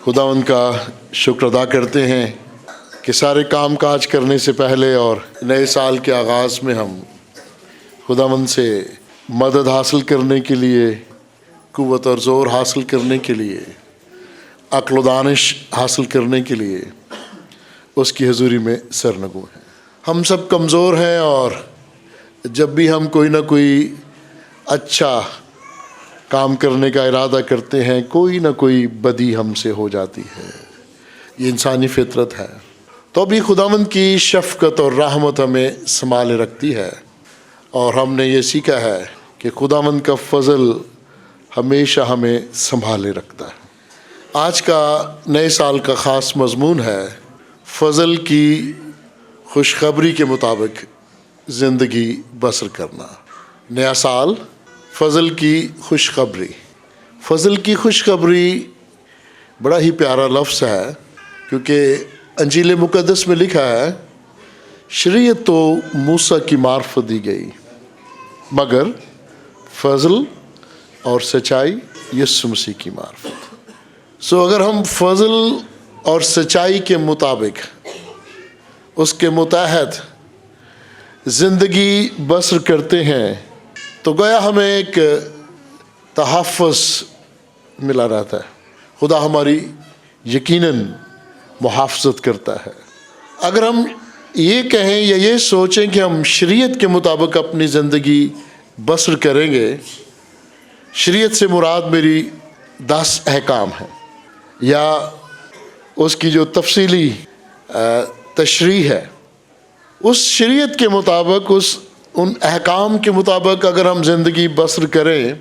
خداوند کا شکر ادا کرتے ہیں کہ سارے کام کاج کرنے سے پہلے اور نئے سال کے آغاز میں ہم خداوند سے مدد حاصل کرنے کے لیے، قوت اور زور حاصل کرنے کے لیے، عقل و دانش حاصل کرنے کے لیے اس کی حضوری میں سرنگوں ہیں۔ ہم سب کمزور ہیں اور جب بھی ہم کوئی نہ کوئی اچھا کام کرنے کا ارادہ کرتے ہیں، کوئی نہ کوئی بدی ہم سے ہو جاتی ہے۔ یہ انسانی فطرت ہے، تو بھی خداوند کی شفقت اور رحمت ہمیں سنبھالے رکھتی ہے، اور ہم نے یہ سیکھا ہے کہ خداوند کا فضل ہمیشہ ہمیں سنبھالے رکھتا ہے۔ آج کا نئے سال کا خاص مضمون ہے فضل کی خوشخبری کے مطابق زندگی بسر کرنا۔ نیا سال، فضل کی خوشخبری۔ فضل کی خوشخبری بڑا ہی پیارا لفظ ہے، کیونکہ انجیل مقدس میں لکھا ہے شریعت تو موسیٰ کی معرفت دی گئی، مگر فضل اور سچائی یسوع مسیح کی معرفت۔ اگر ہم فضل اور سچائی کے مطابق، اس کے متحد زندگی بسر کرتے ہیں تو گویا ہمیں ایک تحفظ ملا رہتا ہے۔ خدا ہماری یقیناً محافظت کرتا ہے۔ اگر ہم یہ کہیں یا یہ سوچیں کہ ہم شریعت کے مطابق اپنی زندگی بسر کریں گے، شریعت سے مراد میری 10 احکام ہیں، یا اس کی جو تفصیلی تشریح ہے، اس شریعت کے مطابق، ان احکام کے مطابق اگر ہم زندگی بسر کریں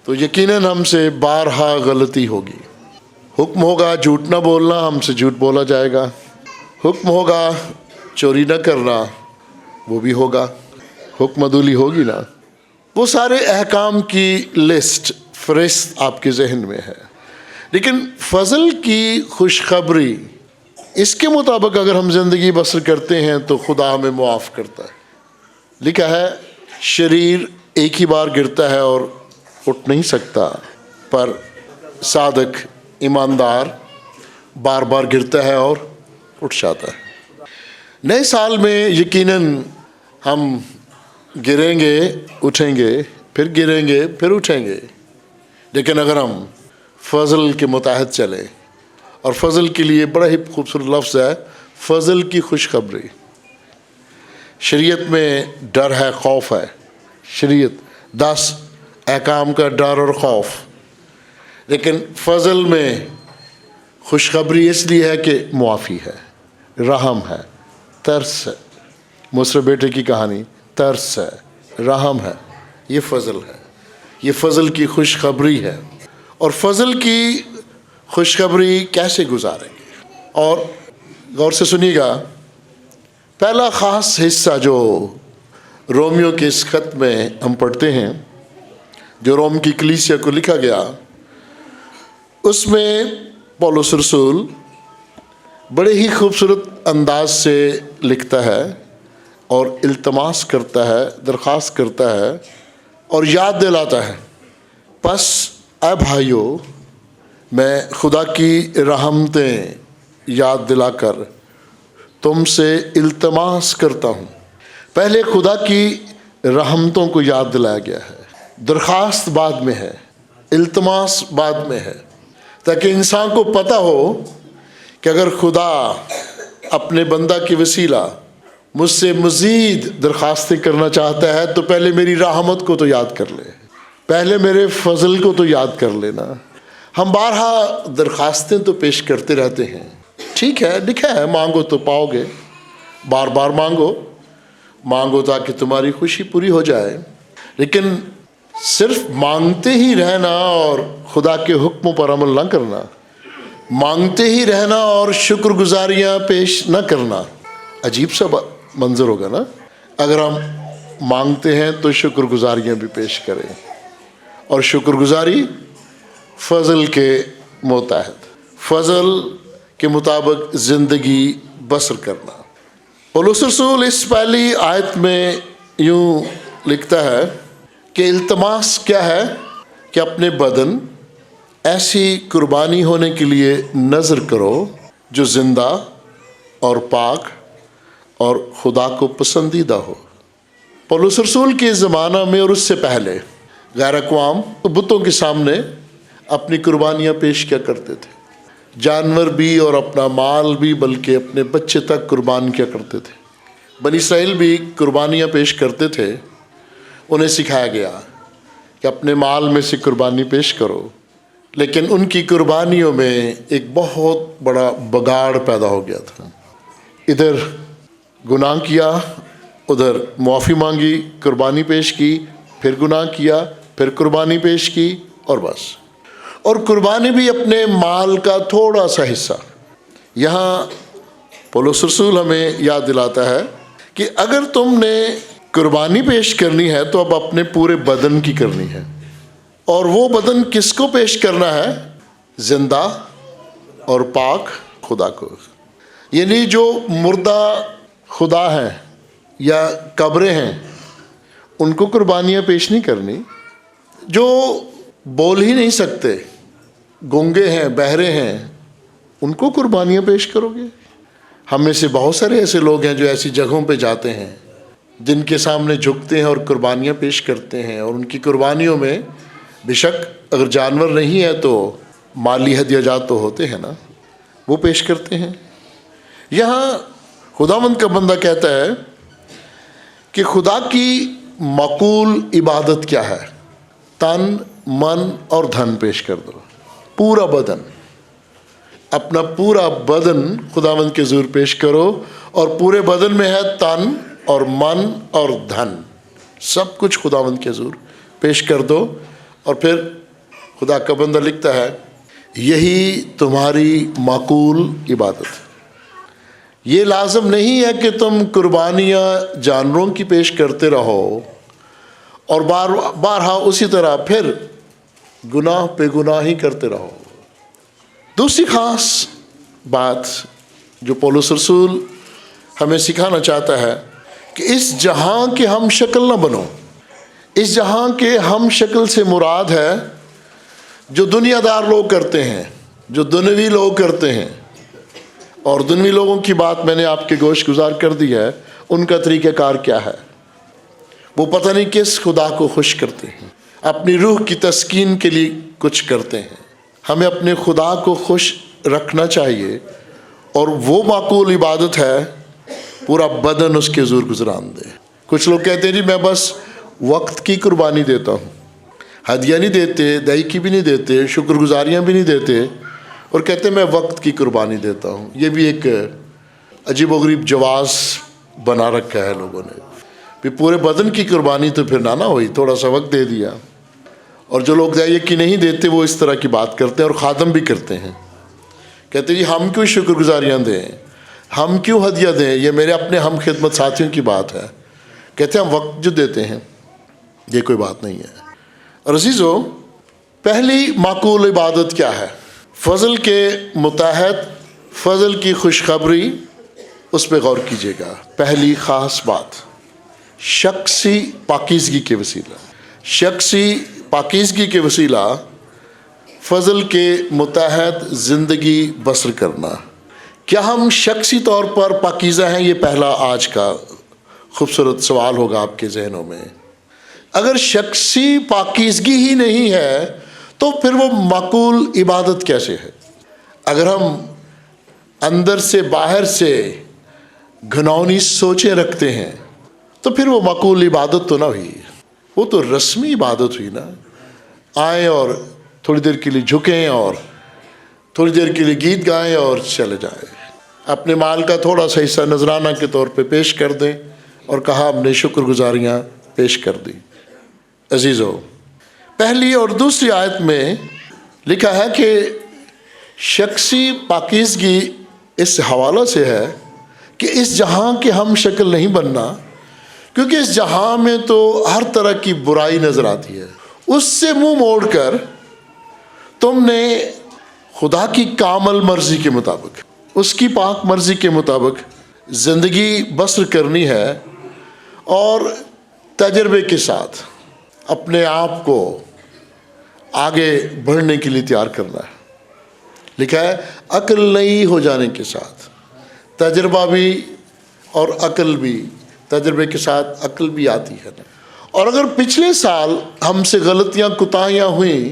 تو یقیناً ہم سے بارہا غلطی ہوگی۔ حکم ہوگا جھوٹ نہ بولنا، ہم سے جھوٹ بولا جائے گا۔ حکم ہوگا چوری نہ کرنا، وہ بھی ہوگا۔ حکم عدولی ہوگی نا۔ وہ سارے احکام کی لسٹ، فہرست آپ کے ذہن میں ہے۔ لیکن فضل کی خوشخبری، اس کے مطابق اگر ہم زندگی بسر کرتے ہیں تو خدا ہمیں معاف کرتا ہے۔ لکھا ہے شریر ایک ہی بار گرتا ہے اور اٹھ نہیں سکتا، پر صادق ایماندار بار بار گرتا ہے اور اٹھ جاتا ہے۔ نئے سال میں یقیناً ہم گریں گے، اٹھیں گے، پھر گریں گے، پھر اٹھیں گے، لیکن اگر ہم فضل کے متحد چلیں، اور فضل کے لیے بڑا ہی خوبصورت لفظ ہے فضل کی خوشخبری۔ شریعت میں ڈر ہے، خوف ہے۔ شریعت 10 احکام کا ڈر اور خوف، لیکن فضل میں خوشخبری اس لیے ہے کہ معافی ہے، رحم ہے، ترس ہے۔ مصر بیٹے کی کہانی، ترس ہے، رحم ہے، یہ فضل ہے، یہ فضل کی خوشخبری ہے۔ اور فضل کی خوشخبری کیسے گزاریں گے؟ اور غور سے سنیے گا، پہلا خاص حصہ جو رومیو کے اس خط میں ہم پڑھتے ہیں، جو روم کی کلیسیا کو لکھا گیا، اس میں پولس رسول بڑے ہی خوبصورت انداز سے لکھتا ہے اور التماس کرتا ہے، درخواست کرتا ہے اور یاد دلاتا ہے، پس اے بھائیو، میں خدا کی رحمتیں یاد دلا کر تم سے التماس کرتا ہوں۔ پہلے خدا کی رحمتوں کو یاد دلایا گیا ہے، درخواست بعد میں ہے، التماس بعد میں ہے، تاکہ انسان کو پتہ ہو کہ اگر خدا اپنے بندہ کی وسیلہ مجھ سے مزید درخواستیں کرنا چاہتا ہے تو پہلے میری رحمت کو تو یاد کر لے، پہلے میرے فضل کو تو یاد کر لینا۔ ہم بارہا درخواستیں تو پیش کرتے رہتے ہیں، ٹھیک ہے، لکھا ہے مانگو تو پاؤ گے، بار بار مانگو، مانگو تاکہ تمہاری خوشی پوری ہو جائے۔ لیکن صرف مانگتے ہی رہنا اور خدا کے حکموں پر عمل نہ کرنا، مانگتے ہی رہنا اور شکر گزاریاں پیش نہ کرنا، عجیب سا منظر ہوگا نا۔ اگر ہم مانگتے ہیں تو شکر گزاریاں بھی پیش کریں، اور شکر گزاری فضل کے متحد، فضل کے مطابق زندگی بسر کرنا۔ پولس رسول اس پہلی آیت میں یوں لکھتا ہے کہ التماس کیا ہے؟ کہ اپنے بدن ایسی قربانی ہونے کے لیے نذر کرو جو زندہ اور پاک اور خدا کو پسندیدہ ہو۔ پولس رسول کے زمانہ میں اور اس سے پہلے غیر اقوام بتوں کے سامنے اپنی قربانیاں پیش کیا کرتے تھے، جانور بھی اور اپنا مال بھی، بلکہ اپنے بچے تک قربان کیا کرتے تھے۔ بنی اسرائیل بھی قربانیاں پیش کرتے تھے، انہیں سکھایا گیا کہ اپنے مال میں سے قربانی پیش کرو، لیکن ان کی قربانیوں میں ایک بہت بڑا بگاڑ پیدا ہو گیا تھا۔ ادھر گناہ کیا، ادھر معافی مانگی، قربانی پیش کی، پھر گناہ کیا، پھر قربانی پیش کی، اور بس۔ اور قربانی بھی اپنے مال کا تھوڑا سا حصہ۔ یہاں پولس رسول ہمیں یاد دلاتا ہے کہ اگر تم نے قربانی پیش کرنی ہے تو اب اپنے پورے بدن کی کرنی ہے، اور وہ بدن کس کو پیش کرنا ہے؟ زندہ اور پاک خدا کو۔ یعنی جو مردہ خدا ہیں یا قبریں ہیں ان کو قربانیاں پیش نہیں کرنی، جو بول ہی نہیں سکتے، گونگے ہیں، بہرے ہیں، ان کو قربانیاں پیش کرو گے؟ ہم میں سے بہت سارے ایسے لوگ ہیں جو ایسی جگہوں پہ جاتے ہیں، جن کے سامنے جھکتے ہیں اور قربانیاں پیش کرتے ہیں، اور ان کی قربانیوں میں بے شک اگر جانور نہیں ہے تو مالی ہدیہ جات تو ہوتے ہیں نا، وہ پیش کرتے ہیں۔ یہاں خداوند کا بندہ کہتا ہے کہ خدا کی معقول عبادت کیا ہے؟ تن، من اور دھن پیش کر دو، پورا بدن، اپنا پورا بدن خداوند کے حضور پیش کرو، اور پورے بدن میں ہے تن اور من اور دھن، سب کچھ خداوند کے حضور پیش کر دو۔ اور پھر خدا کا بندہ لکھتا ہے یہی تمہاری معقول عبادت ہے۔ یہ لازم نہیں ہے کہ تم قربانیاں جانوروں کی پیش کرتے رہو اور بارہا اسی طرح پھر گناہ پہ گناہ ہی کرتے رہو۔ دوسری خاص بات جو پولس رسول ہمیں سکھانا چاہتا ہے کہ اس جہاں کے ہم شکل نہ بنو۔ اس جہاں کے ہم شکل سے مراد ہے جو دنیا دار لوگ کرتے ہیں، جو دنیوی لوگ کرتے ہیں، اور دنیوی لوگوں کی بات میں نے آپ کے گوش گزار کر دی ہے۔ ان کا طریقہ کار کیا ہے؟ وہ پتہ نہیں کس خدا کو خوش کرتے ہیں، اپنی روح کی تسکین کے لیے کچھ کرتے ہیں۔ ہمیں اپنے خدا کو خوش رکھنا چاہیے، اور وہ معقول عبادت ہے پورا بدن اس کے حضور گزران دے۔ کچھ لوگ کہتے ہیں جی میں بس وقت کی قربانی دیتا ہوں، ہدیہ نہیں دیتے، دہی کی بھی نہیں دیتے، شکر گزاریاں بھی نہیں دیتے، اور کہتے ہیں میں وقت کی قربانی دیتا ہوں۔ یہ بھی ایک عجیب و غریب جواز بنا رکھا ہے لوگوں نے، بھی پورے بدن کی قربانی تو پھر نہ ہوئی، تھوڑا سا وقت دے دیا۔ اور جو لوگ دہی کی نہیں دیتے وہ اس طرح کی بات کرتے ہیں، اور خادم بھی کرتے ہیں، کہتے ہیں جی ہم کیوں شکر گزاریاں دیں، ہم کیوں ہدیہ دیں، یہ میرے اپنے ہم خدمت ساتھیوں کی بات ہے۔ کہتے ہیں ہم وقت جو دیتے ہیں، یہ کوئی بات نہیں ہے۔ اور عزیزو، پہلی معقول عبادت کیا ہے؟ فضل کے متحد، فضل کی خوشخبری، اس پہ غور کیجیے گا۔ پہلی خاص بات شخصی پاکیزگی کے وسیلہ، شخصی پاکیزگی کے وسیلہ فضل کے متحد زندگی بسر کرنا۔ کیا ہم شخصی طور پر پاکیزہ ہیں؟ یہ پہلا آج کا خوبصورت سوال ہوگا آپ کے ذہنوں میں۔ اگر شخصی پاکیزگی ہی نہیں ہے تو پھر وہ معقول عبادت کیسے ہے؟ اگر ہم اندر سے باہر سے گھناؤنی سوچیں رکھتے ہیں تو پھر وہ معقول عبادت تو نہ ہوئی، وہ تو رسمی عبادت ہوئی نا۔ آئیں اور تھوڑی دیر کے لیے جھکیں اور تھوڑی دیر کے لیے گیت گائیں اور چلے جائیں، اپنے مال کا تھوڑا سا حصہ نذرانہ کے طور پہ پیش کر دیں، اور کہا ہم نے شکر گزاریاں پیش کر دی۔ عزیزو، پہلی اور دوسری آیت میں لکھا ہے کہ شخصی پاکیزگی اس حوالہ سے ہے کہ اس جہاں کے ہم شکل نہیں بننا، کیونکہ اس جہاں میں تو ہر طرح کی برائی نظر آتی ہے۔ اس سے منہ موڑ کر تم نے خدا کی کامل مرضی کے مطابق، اس کی پاک مرضی کے مطابق زندگی بسر کرنی ہے، اور تجربے کے ساتھ اپنے آپ کو آگے بڑھنے کے لیے تیار کرنا ہے۔ لکھا ہے عقل نئی ہو جانے کے ساتھ تجربہ بھی اور عقل بھی، تجربے کے ساتھ عقل بھی آتی ہے نا۔ اور اگر پچھلے سال ہم سے غلطیاں کوتاہیاں ہوئیں،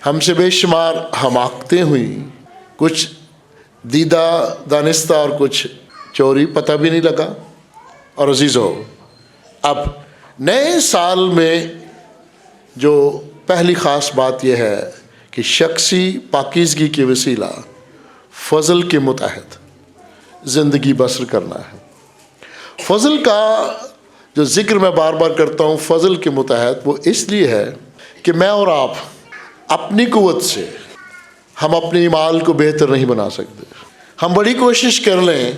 ہم سے بے شمار حماقتیں ہوئیں، کچھ دیدہ دانستہ اور کچھ چوری، پتہ بھی نہیں لگا۔ اور عزیزو، اب نئے سال میں جو پہلی خاص بات یہ ہے کہ شخصی پاکیزگی کے وسیلہ فضل کے متحد زندگی بسر کرنا ہے۔ فضل کا جو ذکر میں بار بار کرتا ہوں، فضل کے متحد، وہ اس لیے ہے کہ میں اور آپ اپنی قوت سے ہم اپنے اعمال کو بہتر نہیں بنا سکتے۔ ہم بڑی کوشش کر لیں،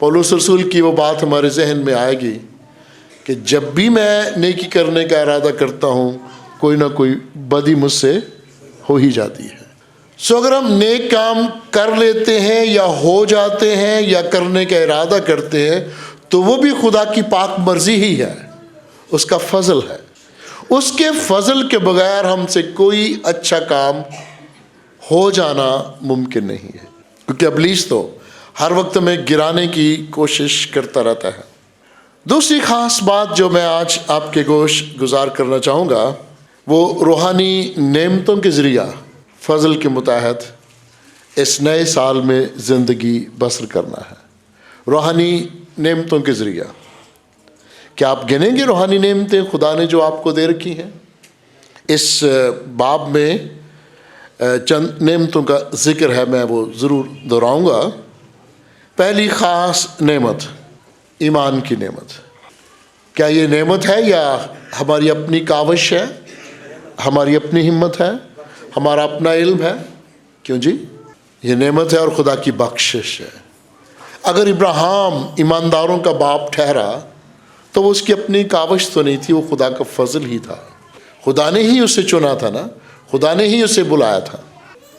پولس رسول کی وہ بات ہمارے ذہن میں آئے گی کہ جب بھی میں نیکی کرنے کا ارادہ کرتا ہوں، کوئی نہ کوئی بدی مجھ سے ہو ہی جاتی ہے۔ سو اگر ہم نیک کام کر لیتے ہیں یا ہو جاتے ہیں یا کرنے کا ارادہ کرتے ہیں، تو وہ بھی خدا کی پاک مرضی ہی ہے، اس کا فضل ہے۔ اس کے فضل کے بغیر ہم سے کوئی اچھا کام ہو جانا ممکن نہیں ہے، کیونکہ ابلیس تو ہر وقت میں گرانے کی کوشش کرتا رہتا ہے۔ دوسری خاص بات جو میں آج آپ کے گوش گزار کرنا چاہوں گا، وہ روحانی نعمتوں کے ذریعہ فضل کے متحد اس نئے سال میں زندگی بسر کرنا ہے۔ روحانی نعمتوں کے ذریعہ کیا آپ گنیں گے روحانی نعمتیں خدا نے جو آپ کو دے رکھی ہیں؟ اس باب میں چند نعمتوں کا ذکر ہے، میں وہ ضرور دہراؤں گا۔ پہلی خاص نعمت ایمان کی نعمت۔ کیا یہ نعمت ہے یا ہماری اپنی کاوش ہے، ہماری اپنی ہمت ہے، ہمارا اپنا علم ہے؟ کیوں جی، یہ نعمت ہے اور خدا کی بخشش ہے۔ اگر ابراہیم ایمانداروں کا باپ ٹھہرا تو وہ اس کی اپنی کاوش تو نہیں تھی، وہ خدا کا فضل ہی تھا۔ خدا نے ہی اسے چنا تھا نا، خدا نے ہی اسے بلایا تھا۔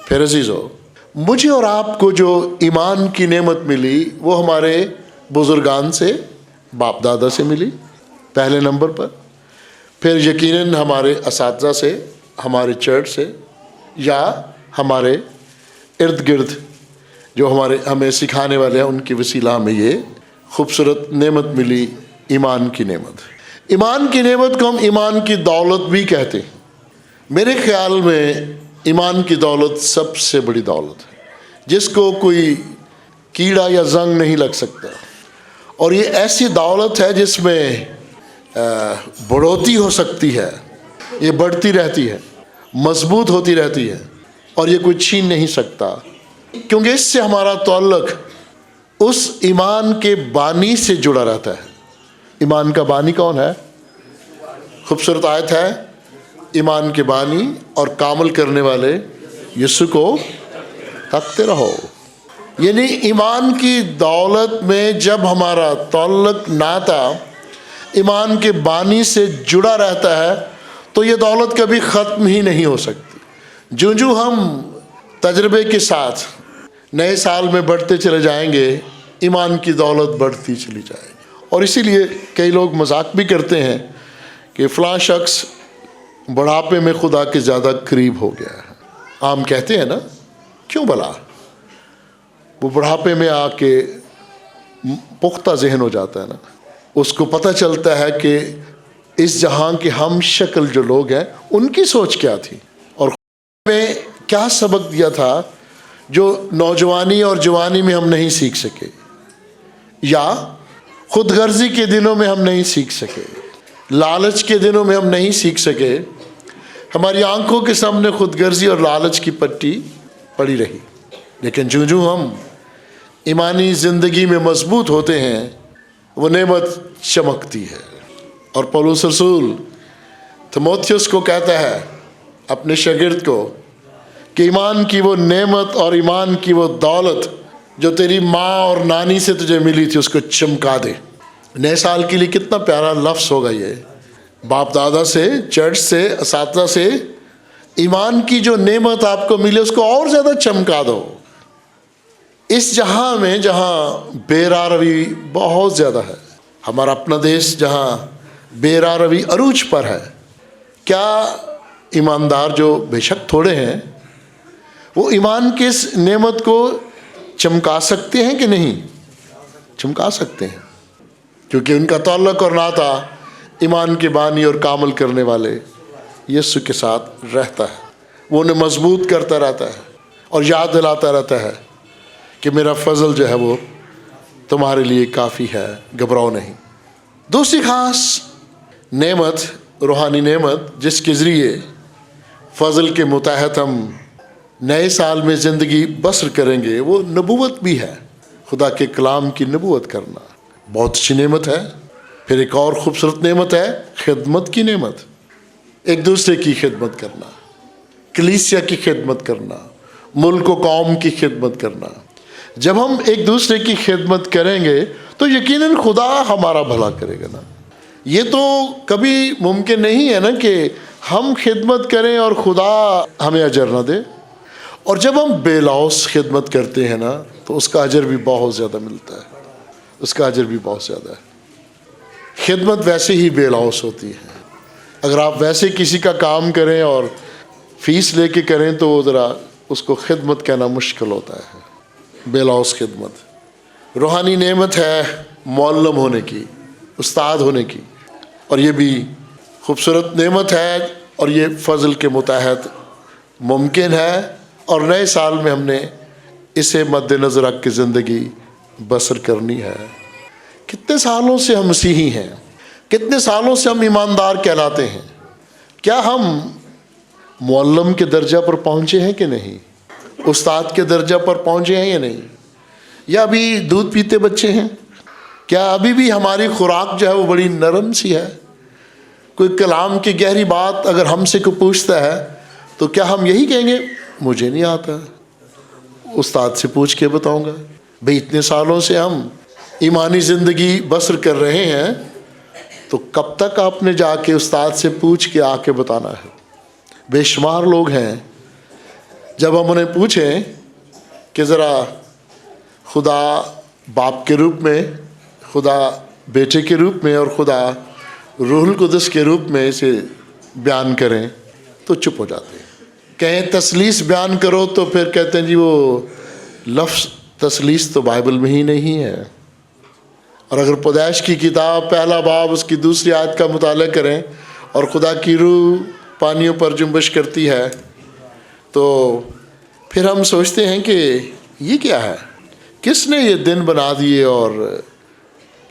پھر عزیزو، مجھے اور آپ کو جو ایمان کی نعمت ملی وہ ہمارے بزرگان سے، باپ دادا سے ملی پہلے نمبر پر، پھر یقیناً ہمارے اساتذہ سے، ہمارے چرچ سے، یا ہمارے ارد گرد جو ہمیں سکھانے والے ہیں ان کی وسیلہ ہمیں یہ خوبصورت نعمت ملی، ایمان کی نعمت۔ ایمان کی نعمت کو ہم ایمان کی دولت بھی کہتے ہیں۔ میرے خیال میں ایمان کی دولت سب سے بڑی دولت ہے، جس کو کوئی کیڑا یا زنگ نہیں لگ سکتا، اور یہ ایسی دولت ہے جس میں بڑھوتی ہو سکتی ہے، یہ بڑھتی رہتی ہے، مضبوط ہوتی رہتی ہے، اور یہ کوئی چھین نہیں سکتا، کیونکہ اس سے ہمارا تعلق اس ایمان کے بانی سے جڑا رہتا ہے۔ ایمان کا بانی کون ہے؟ خوبصورت آیت ہے، ایمان کے بانی اور کامل کرنے والے یسوع کو تکتے رہو۔ یعنی ایمان کی دولت میں جب ہمارا تعلق ناتا ایمان کے بانی سے جڑا رہتا ہے تو یہ دولت کبھی ختم ہی نہیں ہو سکتی۔ جو ہم تجربے کے ساتھ نئے سال میں بڑھتے چلے جائیں گے، ایمان کی دولت بڑھتی چلی جائے گی۔ اور اسی لیے کئی لوگ مذاق بھی کرتے ہیں کہ فلاں شخص بڑھاپے میں خدا کے زیادہ قریب ہو گیا ہے۔ عام کہتے ہیں نا، کیوں بھلا؟ وہ بڑھاپے میں آ کے پختہ ذہن ہو جاتا ہے نا، اس کو پتہ چلتا ہے کہ اس جہاں کے ہم شکل جو لوگ ہیں ان کی سوچ کیا تھی، اور میں کیا سبق دیا تھا جو نوجوانی اور جوانی میں ہم نہیں سیکھ سکے، یا خود غرضی کے دنوں میں ہم نہیں سیکھ سکے، لالچ کے دنوں میں ہم نہیں سیکھ سکے۔ ہماری آنکھوں کے سامنے خود غرضی اور لالچ کی پٹی پڑی رہی، لیکن جو ہم ایمانی زندگی میں مضبوط ہوتے ہیں وہ نعمت چمکتی ہے۔ اور پولس رسول تیموتھیوس کو کہتا ہے، اپنے شاگرد کو، کہ ایمان کی وہ نعمت اور ایمان کی وہ دولت جو تیری ماں اور نانی سے تجھے ملی تھی اس کو چمکا دے۔ نئے سال کے لیے کتنا پیارا لفظ ہوگا یہ، باپ دادا سے، چرچ سے، اساتذہ سے، ایمان کی جو نعمت آپ کو ملی اس کو اور زیادہ چمکا دو۔ اس جہاں میں جہاں بے راہ روی بہت زیادہ ہے، ہمارا اپنا دیش جہاں بے راہ روی عروج پر ہے، کیا ایماندار جو بے شک تھوڑے ہیں وہ ایمان کی اس نعمت کو چمکا سکتے ہیں کہ نہیں؟ چمکا سکتے ہیں، کیونکہ ان کا تعلق اور ناطہ ایمان کے بانی اور کامل کرنے والے یسوع کے ساتھ رہتا ہے۔ وہ انہیں مضبوط کرتا رہتا ہے اور یاد دلاتا رہتا ہے کہ میرا فضل جو ہے وہ تمہارے لیے کافی ہے، گھبراؤ نہیں۔ دوسری خاص نعمت، روحانی نعمت جس کے ذریعے فضل کے متحد ہم نئے سال میں زندگی بسر کریں گے، وہ نبوت بھی ہے۔ خدا کے کلام کی نبوت کرنا بہت اچھی نعمت ہے۔ پھر ایک اور خوبصورت نعمت ہے خدمت کی نعمت، ایک دوسرے کی خدمت کرنا، کلیسیا کی خدمت کرنا، ملک و قوم کی خدمت کرنا۔ جب ہم ایک دوسرے کی خدمت کریں گے تو یقیناً خدا ہمارا بھلا کرے گا نا۔ یہ تو کبھی ممکن نہیں ہے نا کہ ہم خدمت کریں اور خدا ہمیں اجر نہ دے۔ اور جب ہم بے لوث خدمت کرتے ہیں نا تو اس کا اجر بھی بہت زیادہ ملتا ہے، اس کا اجر بھی بہت زیادہ ہے۔ خدمت ویسے ہی بے لوث ہوتی ہے۔ اگر آپ ویسے کسی کا کام کریں اور فیس لے کے کریں تو ذرا اس کو خدمت کہنا مشکل ہوتا ہے۔ بے لوث خدمت روحانی نعمت ہے، معلم ہونے کی، استاد ہونے کی، اور یہ بھی خوبصورت نعمت ہے، اور یہ فضل کے متحد ممکن ہے، اور نئے سال میں ہم نے اسے مد نظر رکھ کے زندگی بسر کرنی ہے۔ کتنے سالوں سے ہم مسیحی ہیں، کتنے سالوں سے ہم ایماندار کہلاتے ہیں، کیا ہم معلم کے درجہ پر پہنچے ہیں کہ نہیں؟ استاد کے درجہ پر پہنچے ہیں یا نہیں؟ یا ابھی دودھ پیتے بچے ہیں؟ کیا ابھی بھی ہماری خوراک جو ہے وہ بڑی نرم سی ہے؟ کوئی کلام کی گہری بات اگر ہم سے کوئی پوچھتا ہے تو کیا ہم یہی کہیں گے مجھے نہیں آتا، استاد سے پوچھ کے بتاؤں گا؟ بھئی اتنے سالوں سے ہم ایمانی زندگی بسر کر رہے ہیں تو کب تک آپ نے جا کے استاد سے پوچھ کے آ کے بتانا ہے؟ بے شمار لوگ ہیں جب ہم انہیں پوچھیں کہ ذرا خدا باپ کے روپ میں، خدا بیٹے کے روپ میں اور خدا روح القدس کے روپ میں اسے بیان کریں تو چپ ہو جاتے ہیں۔ کہیں تثلیث بیان کرو تو پھر کہتے ہیں جی وہ لفظ تثلیث تو بائبل میں ہی نہیں ہے۔ اور اگر پیدائش کی کتاب پہلا باب اس کی دوسری آیت کا مطالعہ کریں اور خدا کی روح پانیوں پر جنبش کرتی ہے تو پھر ہم سوچتے ہیں کہ یہ کیا ہے؟ کس نے یہ دن بنا دیے اور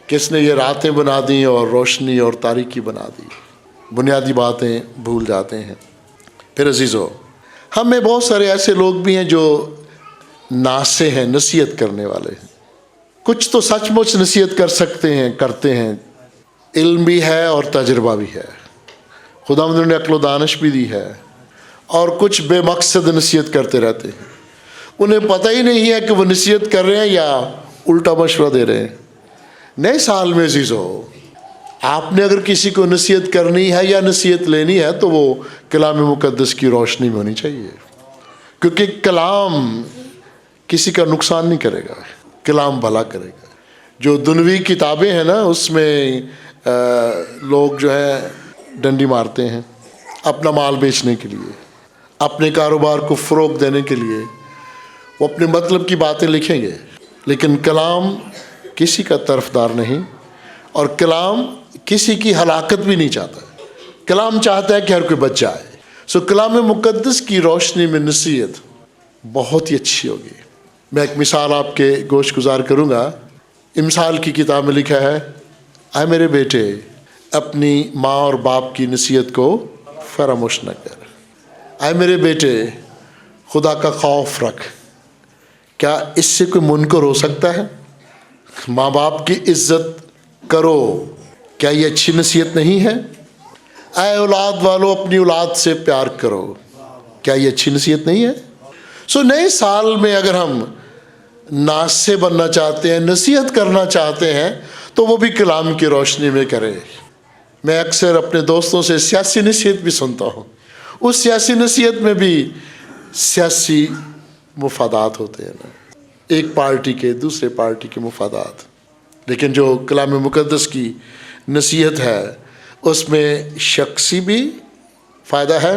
کس نے یہ راتیں بنا دی اور روشنی اور تاریکی بنا دی؟ بنیادی باتیں بھول جاتے ہیں۔ پھر عزیزو، ہم میں بہت سارے ایسے لوگ بھی ہیں جو ناصح ہیں، نصیحت کرنے والے ہیں۔ کچھ تو سچ مچ نصیحت کر سکتے ہیں، کرتے ہیں، علم بھی ہے اور تجربہ بھی ہے، خداوند نے عقل و دانش بھی دی ہے، اور کچھ بے مقصد نصیحت کرتے رہتے ہیں۔ انہیں پتہ ہی نہیں ہے کہ وہ نصیحت کر رہے ہیں یا الٹا مشورہ دے رہے ہیں۔ نئے سال میں عزیزو، آپ نے اگر کسی کو نصیحت کرنی ہے یا نصیحت لینی ہے تو وہ کلام مقدس کی روشنی میں ہونی چاہیے، کیونکہ کلام کسی کا نقصان نہیں کرے گا، کلام بھلا کرے گا۔ جو دنوی کتابیں ہیں نا اس میں لوگ جو ہے ڈنڈی مارتے ہیں اپنا مال بیچنے کے لیے، اپنے کاروبار کو فروغ دینے کے لیے، وہ اپنے مطلب کی باتیں لکھیں گے، لیکن کلام کسی کا طرفدار نہیں، اور کلام کسی کی ہلاکت بھی نہیں چاہتا۔ کلام چاہتا ہے کہ ہر کوئی بچ جائے۔ سو کلام مقدس کی روشنی میں نصیحت بہت ہی اچھی ہوگی۔ میں ایک مثال آپ کے گوش گزار کروں گا۔ امثال کی کتاب میں لکھا ہے، اے میرے بیٹے اپنی ماں اور باپ کی نصیحت کو فراموش نہ کر۔ اے میرے بیٹے خدا کا خوف رکھ۔ کیا اس سے کوئی منکر ہو سکتا ہے؟ ماں باپ کی عزت کرو، کیا یہ اچھی نصیحت نہیں ہے؟ اے اولاد والو اپنی اولاد سے پیار کرو، کیا یہ اچھی نصیحت نہیں ہے؟ سو نئے سال میں اگر ہم ناصح بننا چاہتے ہیں، نصیحت کرنا چاہتے ہیں تو وہ بھی کلام کی روشنی میں کرے۔ میں اکثر اپنے دوستوں سے سیاسی نصیحت بھی سنتا ہوں، اس سیاسی نصیحت میں بھی سیاسی مفادات ہوتے ہیں نا، ایک پارٹی کے دوسرے پارٹی کے مفادات، لیکن جو کلام مقدس کی نصیحت ہے اس میں شخصی بھی فائدہ ہے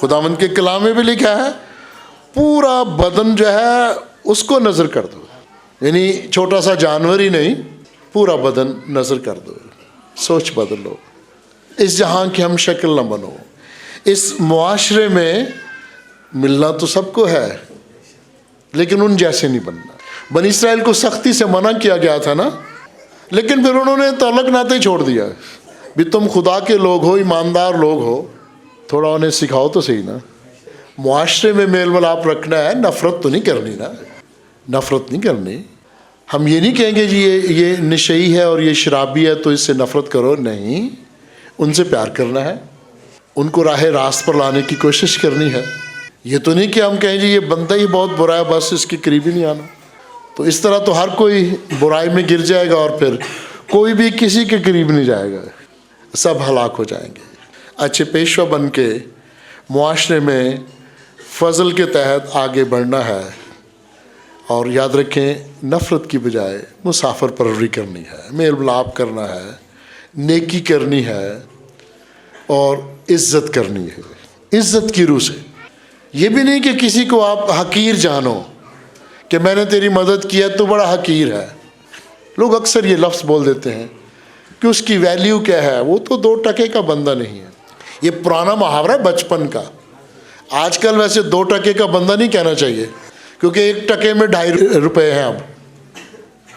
خداوند کے کلام میں بھی لکھا ہے پورا بدن جو ہے اس کو نظر کر دو، یعنی چھوٹا سا جانور ہی نہیں، پورا بدن نظر کر دو، سوچ بدلو، اس جہاں کی ہم شکل نہ بنو۔ اس معاشرے میں ملنا تو سب کو ہے لیکن ان جیسے نہیں بننا۔ بنی اسرائیل کو سختی سے منع کیا گیا تھا نا، لیکن پھر انہوں نے تعلق ناطے چھوڑ دیا۔ بھی تم خدا کے لوگ ہو، ایماندار لوگ ہو، تھوڑا انہیں سکھاؤ تو صحیح نا۔ معاشرے میں میل ملاپ رکھنا ہے، نفرت تو نہیں کرنی نا، نفرت نہیں کرنی۔ ہم یہ نہیں کہیں گے جی یہ نشئی ہے اور یہ شرابی ہے تو اس سے نفرت کرو، نہیں، ان سے پیار کرنا ہے، ان کو راہ راست پر لانے کی کوشش کرنی ہے۔ یہ تو نہیں کہ ہم کہیں جی یہ بندہ ہی بہت برا ہے بس اس کے قریب ہی نہیں آنا، تو اس طرح تو ہر کوئی برائی میں گر جائے گا اور پھر کوئی بھی کسی کے قریب نہیں جائے گا، سب ہلاک ہو جائیں گے۔ اچھے پیشوا بن کے معاشرے میں فضل کے تحت آگے بڑھنا ہے، اور یاد رکھیں نفرت کی بجائے مسافر پروری کرنی ہے، میل ملاپ کرنا ہے، نیکی کرنی ہے اور عزت کرنی ہے، عزت کی روح سے۔ یہ بھی نہیں کہ کسی کو آپ حقیر جانو کہ میں نے تیری مدد کی ہے تو بڑا حقیر ہے۔ لوگ اکثر یہ لفظ بول دیتے ہیں کہ اس کی ویلیو کیا ہے، وہ تو 2 ٹکے کا بندہ نہیں ہے۔ یہ پرانا محاورہ بچپن کا، آج کل ویسے 2 ٹکے کا بندہ نہیں کہنا چاہیے، کیونکہ 1 ٹکے میں 2.5 روپے ہیں۔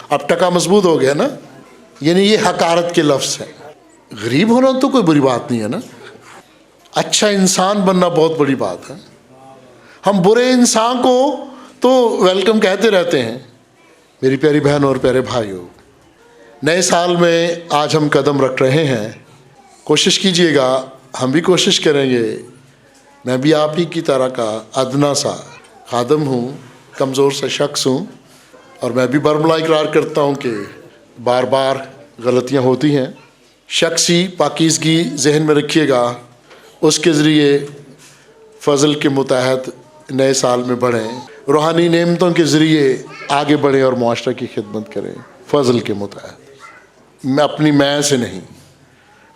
اب ٹکا مضبوط ہو گیا نا، یعنی یہ حقارت کے لفظ ہیں۔ غریب ہونا تو کوئی بری بات نہیں ہے نا، اچھا انسان بننا بہت بڑی بات ہے۔ ہم برے انسان کو تو ویلکم کہتے رہتے ہیں۔ میری پیاری بہن اور پیارے بھائیو، نئے سال میں آج ہم قدم رکھ رہے ہیں، کوشش کیجئے گا، ہم بھی کوشش کریں گے، میں بھی آپ ہی کی طرح کا ادنا سا خادم ہوں، کمزور سا شخص ہوں، اور میں بھی برملا اقرار کرتا ہوں کہ بار بار غلطیاں ہوتی ہیں۔ شخصی پاکیزگی ذہن میں رکھیے گا، اس کے ذریعے فضل کے متحد نئے سال میں بڑھیں، روحانی نعمتوں کے ذریعے آگے بڑھیں اور معاشرہ کی خدمت کریں فضل کے متحد، میں اپنی میں سے نہیں،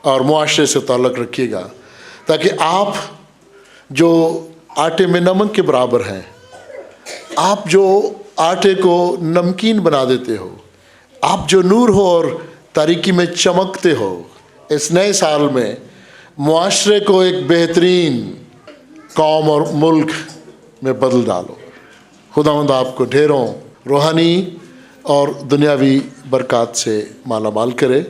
اور معاشرے سے تعلق رکھیے گا تاکہ آپ جو آٹے میں نمک کے برابر ہیں، آپ جو آٹے کو نمکین بنا دیتے ہو، آپ جو نور ہو اور تاریکی میں چمکتے ہو، اس نئے سال میں معاشرے کو ایک بہترین قوم اور ملک میں بدل ڈالو۔ خداوند آپ کو ڈھیروں روحانی اور دنیاوی برکات سے مالا مال کرے۔